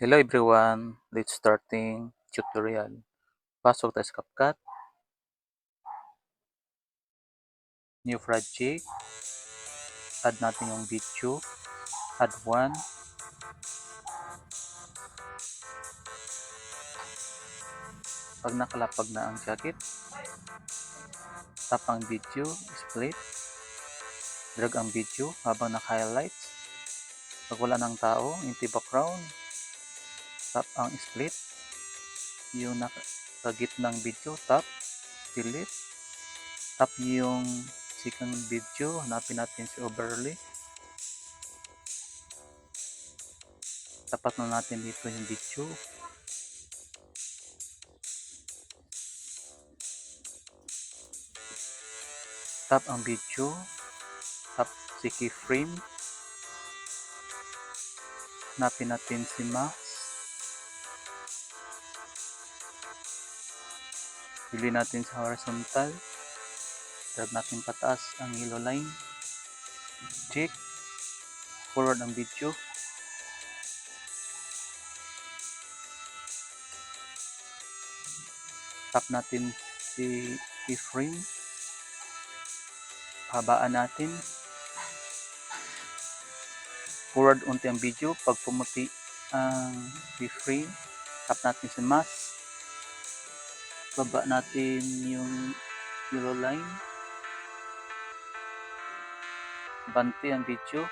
Hello everyone, let's starting tutorial. Pasok tayo sa CapCut, new project, add natin yung video, add one, pag nakalapag na ang jacket, tap ang video, split, drag ang video habang naka-highlights, pag wala ng tao, empty background, tap ang split, yung nakagitnang video, tap, delete, tap yung second video, hanapin natin si overlay, tapat na natin dito yung video, tap ang video, tap si keyframe, hanapin natin si mouse, pili natin sa horizontal, drag natin pataas ang yellow line, check, forward ang video, tap natin si keyframe, habaan natin, forward unti ang video, pag pumuti ang keyframe, tap natin si mouse, baba natin yung yellow line, banti ang video,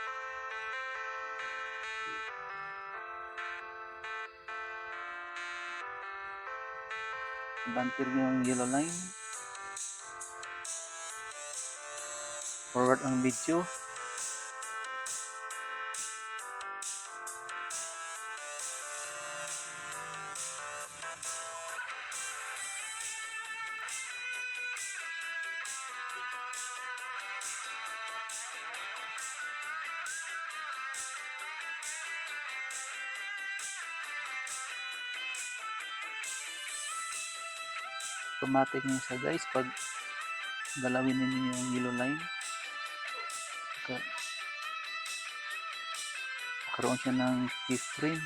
banti rin yung yellow line, forward ang video, automatic nyo siya guys pag galawin ninyo yung yellow line, karoon siya ng keyframe.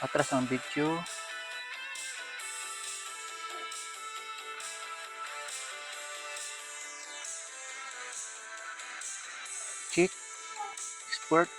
Atras ang video, check, export,